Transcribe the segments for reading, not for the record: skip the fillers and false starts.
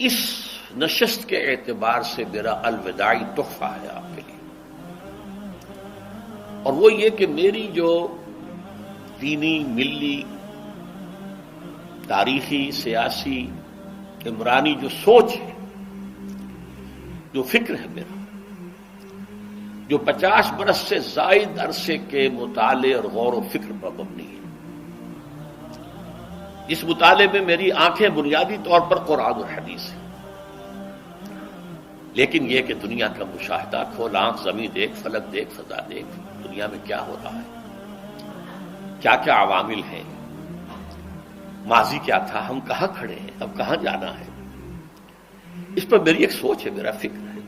اس نشست کے اعتبار سے میرا الوداعی تحفہ ہے آپ کے لیے، اور وہ یہ کہ میری جو دینی، ملی، تاریخی، سیاسی، عمرانی جو سوچ ہے، جو فکر ہے میرا، جو 50 برس سے زائد عرصے کے مطالعے اور غور و فکر پر مبنی ہے، اس مطالعے میں میری آنکھیں بنیادی طور پر قرآن اور حدیث ہیں، لیکن یہ کہ دنیا کا مشاہدہ، کھول آنکھ، زمین دیکھ، فلک دیکھ، فضا دیکھ، دنیا میں کیا ہو رہا ہے، کیا کیا عوامل ہیں، ماضی کیا تھا، ہم کہاں کھڑے ہیں، اب کہاں جانا ہے، اس پر میری ایک سوچ ہے، میرا فکر ہے۔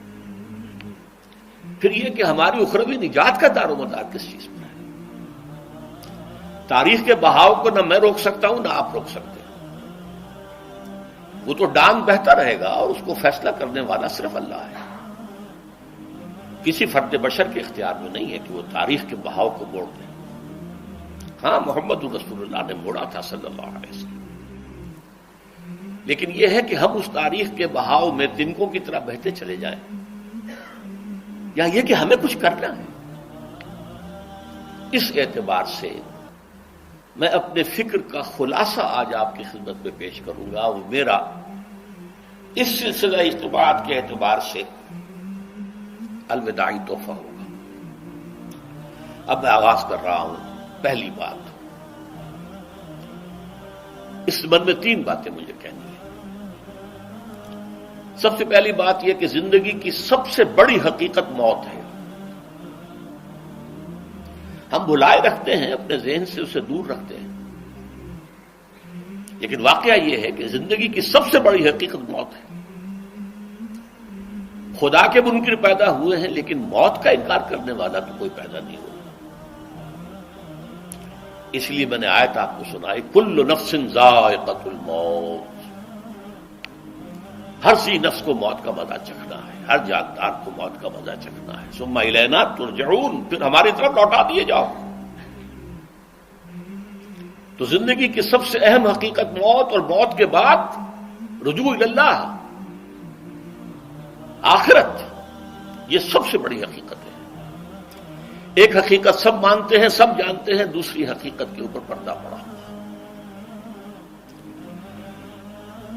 پھر یہ کہ ہماری اخروی نجات کا دار و مدار کس چیز پر ہے۔ تاریخ کے بہاؤ کو نہ میں روک سکتا ہوں، نہ آپ روک سکتے ہیں، وہ تو ڈانگ بہتا رہے گا، اور اس کو فیصلہ کرنے والا صرف اللہ ہے۔ کسی فرد بشر کے اختیار میں نہیں ہے کہ وہ تاریخ کے بہاؤ کو موڑ دے۔ ہاں، محمد رسول اللہ نے موڑا تھا صلی اللہ علیہ وسلم، لیکن یہ ہے کہ ہم اس تاریخ کے بہاؤ میں تنکوں کی طرح بہتے چلے جائیں، یا یہ کہ ہمیں کچھ کرنا ہے۔ اس اعتبار سے میں اپنے فکر کا خلاصہ آج آپ کی خدمت میں پیش کروں گا، وہ میرا اس سلسلہ اجتماعات کے اعتبار سے الوداعی تحفہ ہوگا۔ اب میں آغاز کر رہا ہوں۔ پہلی بات، اس سبب میں 3 باتیں مجھے کہنی ہیں۔ سب سے پہلی بات یہ کہ زندگی کی سب سے بڑی حقیقت موت ہے۔ ہم بھلائے رکھتے ہیں، اپنے ذہن سے اسے دور رکھتے ہیں، لیکن واقعہ یہ ہے کہ زندگی کی سب سے بڑی حقیقت موت ہے۔ خدا کے منکر پیدا ہوئے ہیں، لیکن موت کا انکار کرنے والا تو کوئی پیدا نہیں ہوا۔ اس لیے میں نے آیت آپ کو سنائی، کل نفس ذائقۃ الموت، ہر سی نفس کو موت کا مزہ چکھنا ہے، ہر جاندار کو موت کا مزہ چکھنا ہے۔ ثم الینا ترجعون، پھر ہماری طرف لوٹا دیے جاؤ۔ تو زندگی کی سب سے اہم حقیقت موت، اور موت کے بعد رجوع الی اللہ، آخرت، یہ سب سے بڑی حقیقت ہے۔ ایک حقیقت سب مانتے ہیں، سب جانتے ہیں، دوسری حقیقت کے اوپر پردہ پڑا۔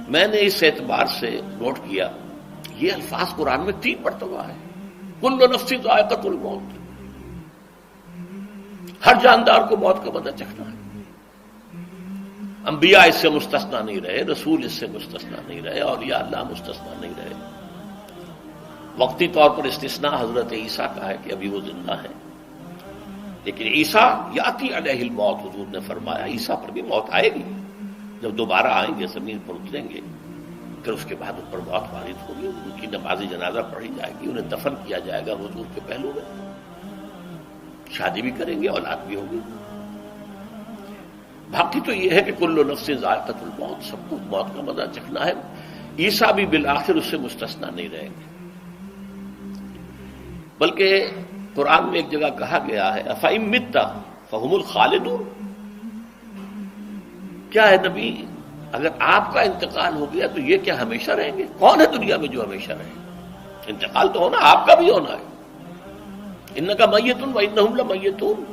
میں نے اس اعتبار سے نوٹ کیا، یہ الفاظ قرآن میں 3 مرتبہ ہے، کل نفس ذائقۃ الموت، ہر جاندار کو موت کا مزہ چکھنا ہے۔ انبیاء اس سے مستثنا نہیں رہے، رسول اس سے مستثنا نہیں رہے، اولیاء اللہ مستثنا نہیں رہے۔ وقتی طور پر استثناء حضرت عیسیٰ کا ہے کہ ابھی وہ زندہ ہے، لیکن عیسیٰ یاتی علیہ الموت، حضور نے فرمایا عیسیٰ پر بھی موت آئے گی، جب دوبارہ آئیں گے، زمین پر اتریں گے، پھر اس کے بعد ان پر موت وارد ہوگی، ان کی نماز جنازہ پڑھی جائے گی، انہیں دفن کیا جائے گا حضور کے پہلو میں، شادی بھی کریں گے، اولاد بھی ہوگی۔ باقی تو یہ ہے کہ کل نفس ذائقۃ الموت، سب کو موت کا مزہ چکھنا ہے۔ عیسیٰ بھی بالآخر اس سے مستثنا نہیں رہیں گے، بلکہ قرآن میں ایک جگہ کہا گیا ہے افإن مت فہم الخالدون، کیا ہے نبی، اگر آپ کا انتقال ہو گیا تو یہ کیا ہمیشہ رہیں گے؟ کون ہے دنیا میں جو ہمیشہ رہے؟ انتقال تو ہونا، آپ کا بھی ہونا ہے۔ انک میت وانہم لمیتون،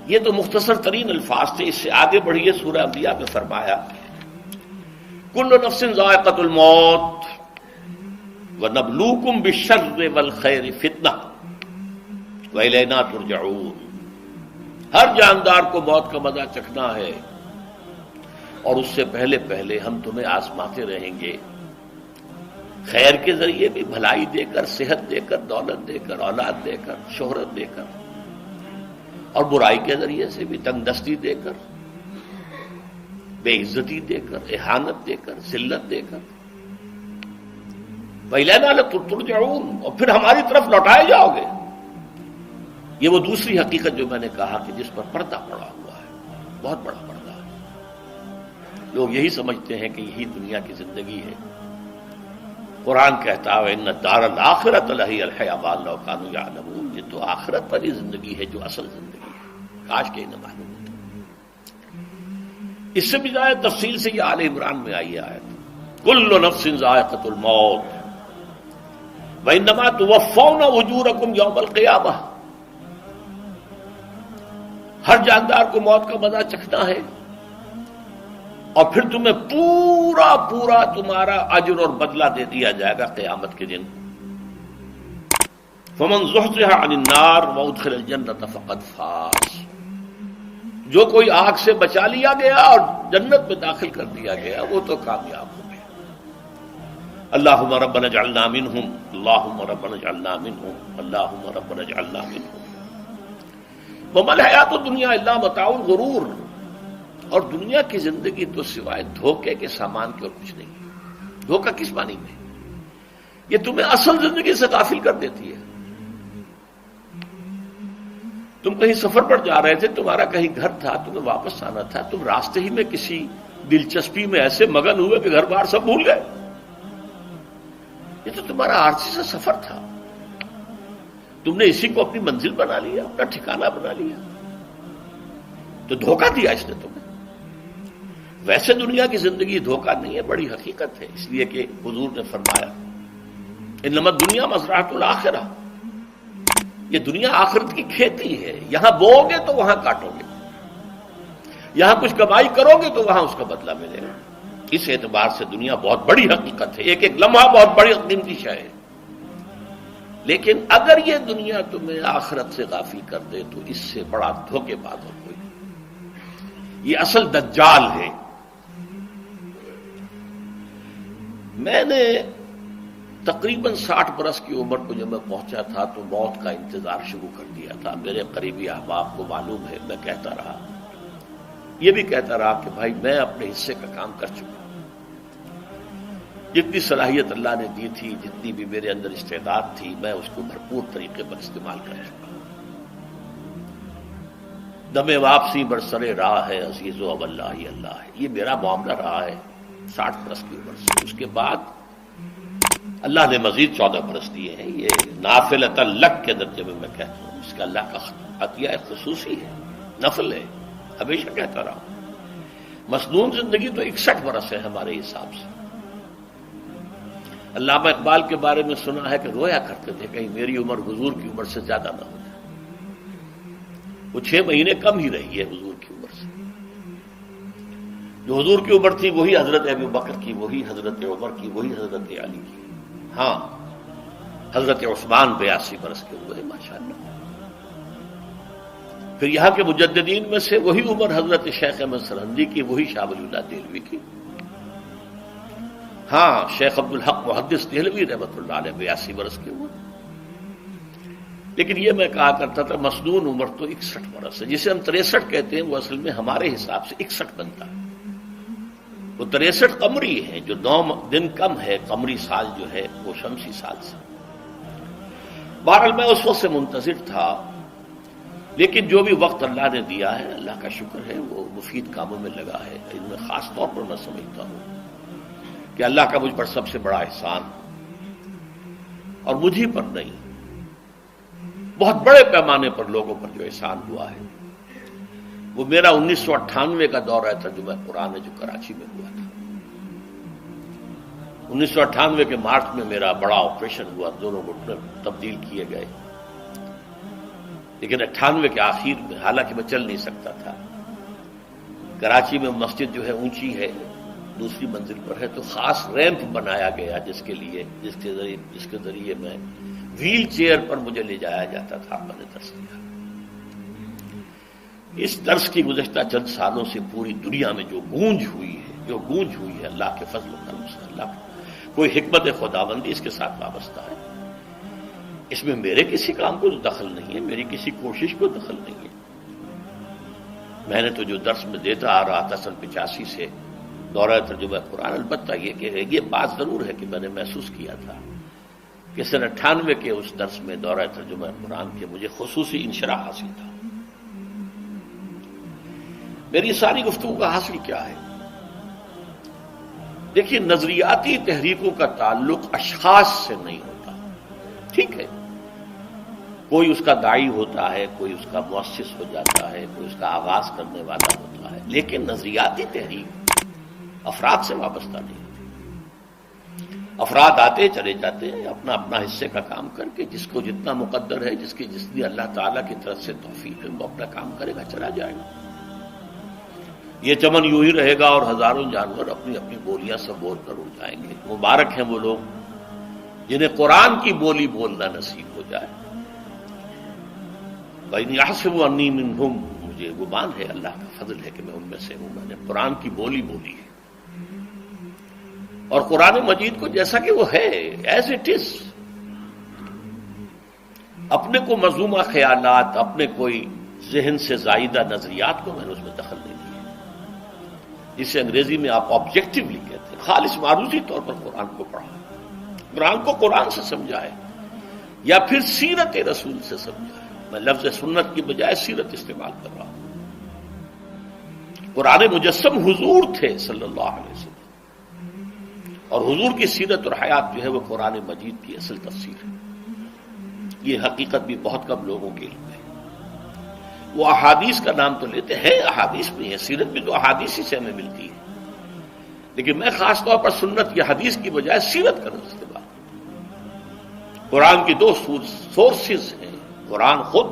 یہ تو مختصر ترین الفاظ تھے۔ اس سے آگے بڑھیے، سورہ انبیاء میں فرمایا کل نفس ذائقۃ الموت وَنَبْلُوكُمْ بِالشَّرِّ وَالْخَيْرِ فِتْنَةً وَإِلَيْنَا تُرْجَعُونَ، ہر جاندار کو موت کا مزہ چکھنا ہے، اور اس سے پہلے پہلے ہم تمہیں آزماتے رہیں گے، خیر کے ذریعے بھی، بھلائی دے کر، صحت دے کر، دولت دے کر، اولاد دے کر، شہرت دے کر، اور برائی کے ذریعے سے بھی، تنگ دستی دے کر، بے عزتی دے کر، اہانت دے کر، ذلت دے کر، وَإِلَيْنَا تُرْجَعُونَ، اور پھر ہماری طرف لوٹائے جاؤ گے۔ یہ وہ دوسری حقیقت جو میں نے کہا کہ جس پر پردہ پڑا ہوا ہے، بہت بڑا پردہ ہے۔ لوگ یہی سمجھتے ہیں کہ یہی دنیا کی زندگی ہے۔ قرآن کہتا ہے ان الدار الآخرۃ لہی الحیوان لو کانوا یعلمون، یہ تو آخرت والی زندگی ہے جو اصل زندگی ہے، کاش کہ انہیں معلوم ہوتا۔ اس سے بھی زیادہ تفصیل سے یہ آل عمران میں آئی آیت، کل نفس ذائقۃ الموت وانما توفون اجورکم یوم القیامہ، ہر جاندار کو موت کا مزہ چکھنا ہے اور پھر تمہیں پورا پورا تمہارا اجر اور بدلہ دے دیا جائے گا قیامت کے دن۔ فمن زحزح عن النار وادخل الجنۃ فقد فاز، جو کوئی آگ سے بچا لیا گیا اور جنت میں داخل کر دیا گیا وہ تو کامیاب ہو گیا۔ اللہم ربنا اجعلنا منہم، اللہم ربنا اجعلنا منہم، اللہم ربنا اجعلنا منہم۔ وما الحیات الدنیا الا متاع الغرور، اور دنیا کی زندگی تو سوائے دھوکے کے سامان کے اور کچھ نہیں۔ دھوکہ کس معنی میں؟ یہ تمہیں اصل زندگی سے غافل کر دیتی ہے۔ تم کہیں سفر پر جا رہے تھے، تمہارا کہیں گھر تھا، تمہیں واپس آنا تھا، تم راستے ہی میں کسی دلچسپی میں ایسے مگن ہوئے کہ گھر بار سب بھول گئے۔ یہ تو تمہارا عارضی سا سفر تھا، تم نے اسی کو اپنی منزل بنا لیا، اپنا ٹھکانہ بنا لیا، تو دھوکہ دیا اس نے تمہیں۔ ویسے دنیا کی زندگی دھوکہ نہیں ہے، بڑی حقیقت ہے، اس لیے کہ حضور نے فرمایا انما الدنیا مزرعۃ الآخرہ، یہ دنیا آخرت کی کھیتی ہے، یہاں بو گے تو وہاں کاٹو گے، یہاں کچھ کمائی کرو گے تو وہاں اس کا بدلہ ملے گا۔ اس اعتبار سے دنیا بہت بڑی حقیقت ہے، ایک ایک لمحہ بہت بڑی قیمتی شے ہے، لیکن اگر یہ دنیا تمہیں آخرت سے غافل کر دے تو اس سے بڑا دھوکے باز اور کوئی نہیں۔ یہ اصل دجال ہے۔ میں نے تقریباً 60 برس کی عمر کو جب میں پہنچا تھا تو موت کا انتظار شروع کر دیا تھا۔ میرے قریبی احباب کو معلوم ہے، میں کہتا رہا، یہ بھی کہتا رہا کہ بھائی میں اپنے حصے کا کام کر چکا ہوں، جتنی صلاحیت اللہ نے دی تھی، جتنی بھی میرے اندر استعداد تھی، میں اس کو بھرپور طریقے پر استعمال کر چکا ہوں۔ دم واپسی برسر راہ ہے عزیز و اب اللہ ہی اللہ ہے، یہ میرا معاملہ رہا ہے 60 برس کی عمر سے۔ اس کے بعد اللہ نے مزید 14 برس دیے ہیں، یہ نافلۃ لک کے درجے میں کہتا ہوں، اس کا اللہ کا عطیہ خصوصی ہے، نفل ہے، ہمیشہ کہتا رہا ہوں۔ مسنون زندگی تو 61 برس ہے ہمارے حساب سے۔ علامہ اقبال کے بارے میں سنا ہے کہ رویا کرتے تھے کہیں میری عمر حضور کی عمر سے زیادہ نہ ہو جائے۔ وہ 6 مہینے کم ہی رہی ہے حضور کی عمر سے۔ جو حضور کی عمر تھی وہی حضرت ابو بکر کی، وہی حضرت عمر کی، وہی حضرت علی کی۔ ہاں، حضرت عثمان 82 برس کے ہوئے ماشاءاللہ۔ پھر یہاں کے مجددین میں سے وہی عمر حضرت شیخ احمد سرہندی کی، وہی شاہ ولی اللہ دہلوی کی۔ ہاں، شیخ عبدالحق محدث دہلوی رحمۃ اللہ علیہ 82 برس کے ہوئے۔ لیکن یہ میں کہا کرتا تھا مسنون عمر تو 61 برس ہے، جسے ہم 63 کہتے ہیں، وہ اصل میں ہمارے حساب سے 61 بنتا ہے۔ وہ 63 قمری ہے، جو 9 دن کم ہے، قمری سال جو ہے وہ شمسی سال سے۔ بہرحال میں اس وقت سے منتظر تھا، لیکن جو بھی وقت اللہ نے دیا ہے اللہ کا شکر ہے، وہ مفید کاموں میں لگا ہے۔ ان میں خاص طور پر میں سمجھتا ہوں کہ اللہ کا مجھ پر سب سے بڑا احسان، اور مجھے پر نہیں، بہت بڑے پیمانے پر لوگوں پر جو احسان ہوا ہے، وہ میرا 1998 کا دورہ ترجمہ قرآن ہے جو کراچی میں ہوا تھا۔ 1998 کے مارچ میں میرا بڑا آپریشن ہوا، دونوں گھٹنے تبدیل کیے گئے، لیکن 98 کے آخر میں، حالانکہ میں چل نہیں سکتا تھا، کراچی میں مسجد جو ہے اونچی ہے، دوسری منزل پر ہے، تو خاص ریمپ بنایا گیا جس کے ذریعے میں ویل چیئر پر مجھے لے جایا جاتا تھا۔ میں نے درس دیا۔ اس درس کی گزشتہ چند سالوں سے پوری دنیا میں جو گونج ہوئی ہے اللہ کے فضل و کرم سے، اللہ کوئی حکمت خداوندی اس کے ساتھ وابستہ ہے۔ اس میں میرے کسی کام کو دخل نہیں ہے، میری کسی کوشش کو دخل نہیں ہے۔ میں نے تو جو درس میں دیتا آ رہا تھا 85 سے دورہ ترجمہ قرآن، البتہ یہ بات ضرور ہے کہ میں نے محسوس کیا تھا کہ 98 کے اس درس میں دورہ ترجمہ قرآن کے مجھے خصوصی انشراح حاصل تھا۔ میری ساری گفتگو کا حاصل کیا ہے؟ دیکھیے، نظریاتی تحریکوں کا تعلق اشخاص سے نہیں ہوتا، ٹھیک ہے، کوئی اس کا داعی ہوتا ہے، کوئی اس کا مؤسس ہو جاتا ہے، کوئی اس کا آغاز کرنے والا ہوتا ہے، لیکن نظریاتی تحریک افراد سے وابستہ نہیں ہوتی۔ افراد آتے چلے جاتے ہیں اپنا اپنا حصے کا کام کر کے، جس کو جتنا مقدر ہے، جس کی جتنی اللہ تعالیٰ کی طرف سے توفیق ہے، وہ اپنا کام کرے گا، چلا جائے گا۔ یہ چمن یوں ہی رہے گا اور ہزاروں جانور اپنی اپنی بولیاں سے بول کر اڑ جائیں گے۔ مبارک ہیں وہ لوگ جنہیں قرآن کی بولی بولنا نصیب ہو جائے۔ وَإِنْ يَحْسَبُوا أَنِّي مِنْهُمْ، مجھے گمان ہے، اللہ کا فضل ہے کہ میں ان میں سے ہوں، میں نے قرآن کی بولی بولی ہے، اور قرآن مجید کو جیسا کہ وہ ہے ایز اٹ از، اپنے کو مذمومہ خیالات، اپنے کوئی ذہن سے زائدہ نظریات کو میں نے اس میں دخل نہیں دیا، جسے انگریزی میں آپ آبجیکٹیولی کہتے ہیں، خالص معروضی طور پر قرآن کو پڑھا، قرآن کو قرآن سے سمجھائے یا پھر سیرت رسول سے سمجھائے۔ میں لفظ سنت کی بجائے سیرت استعمال کر رہا ہوں۔ قرآن مجسم حضور تھے صلی اللہ علیہ وسلم، اور حضور کی سیرت اور حیات جو ہے وہ قرآن مجید کی اصل تفسیر ہے۔ یہ حقیقت بھی بہت کم لوگوں کے علم ہے۔ وہ احادیث کا نام تو لیتے ہیں، احادیث بھی ہے، سیرت بھی تو احادیث ہی سے ہمیں ملتی ہے، لیکن میں خاص طور پر سنت یا حدیث کی بجائے سیرت کا استعمال۔ قرآن کی دو سورسز ہیں، قرآن خود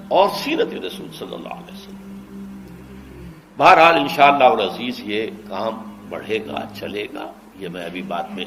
اور سیرت رسول صلی اللہ علیہ وسلم۔ بہرحال انشاءاللہ العزیز یہ کام بڑھے گا، چلے گا، یہ میں ابھی بعد میں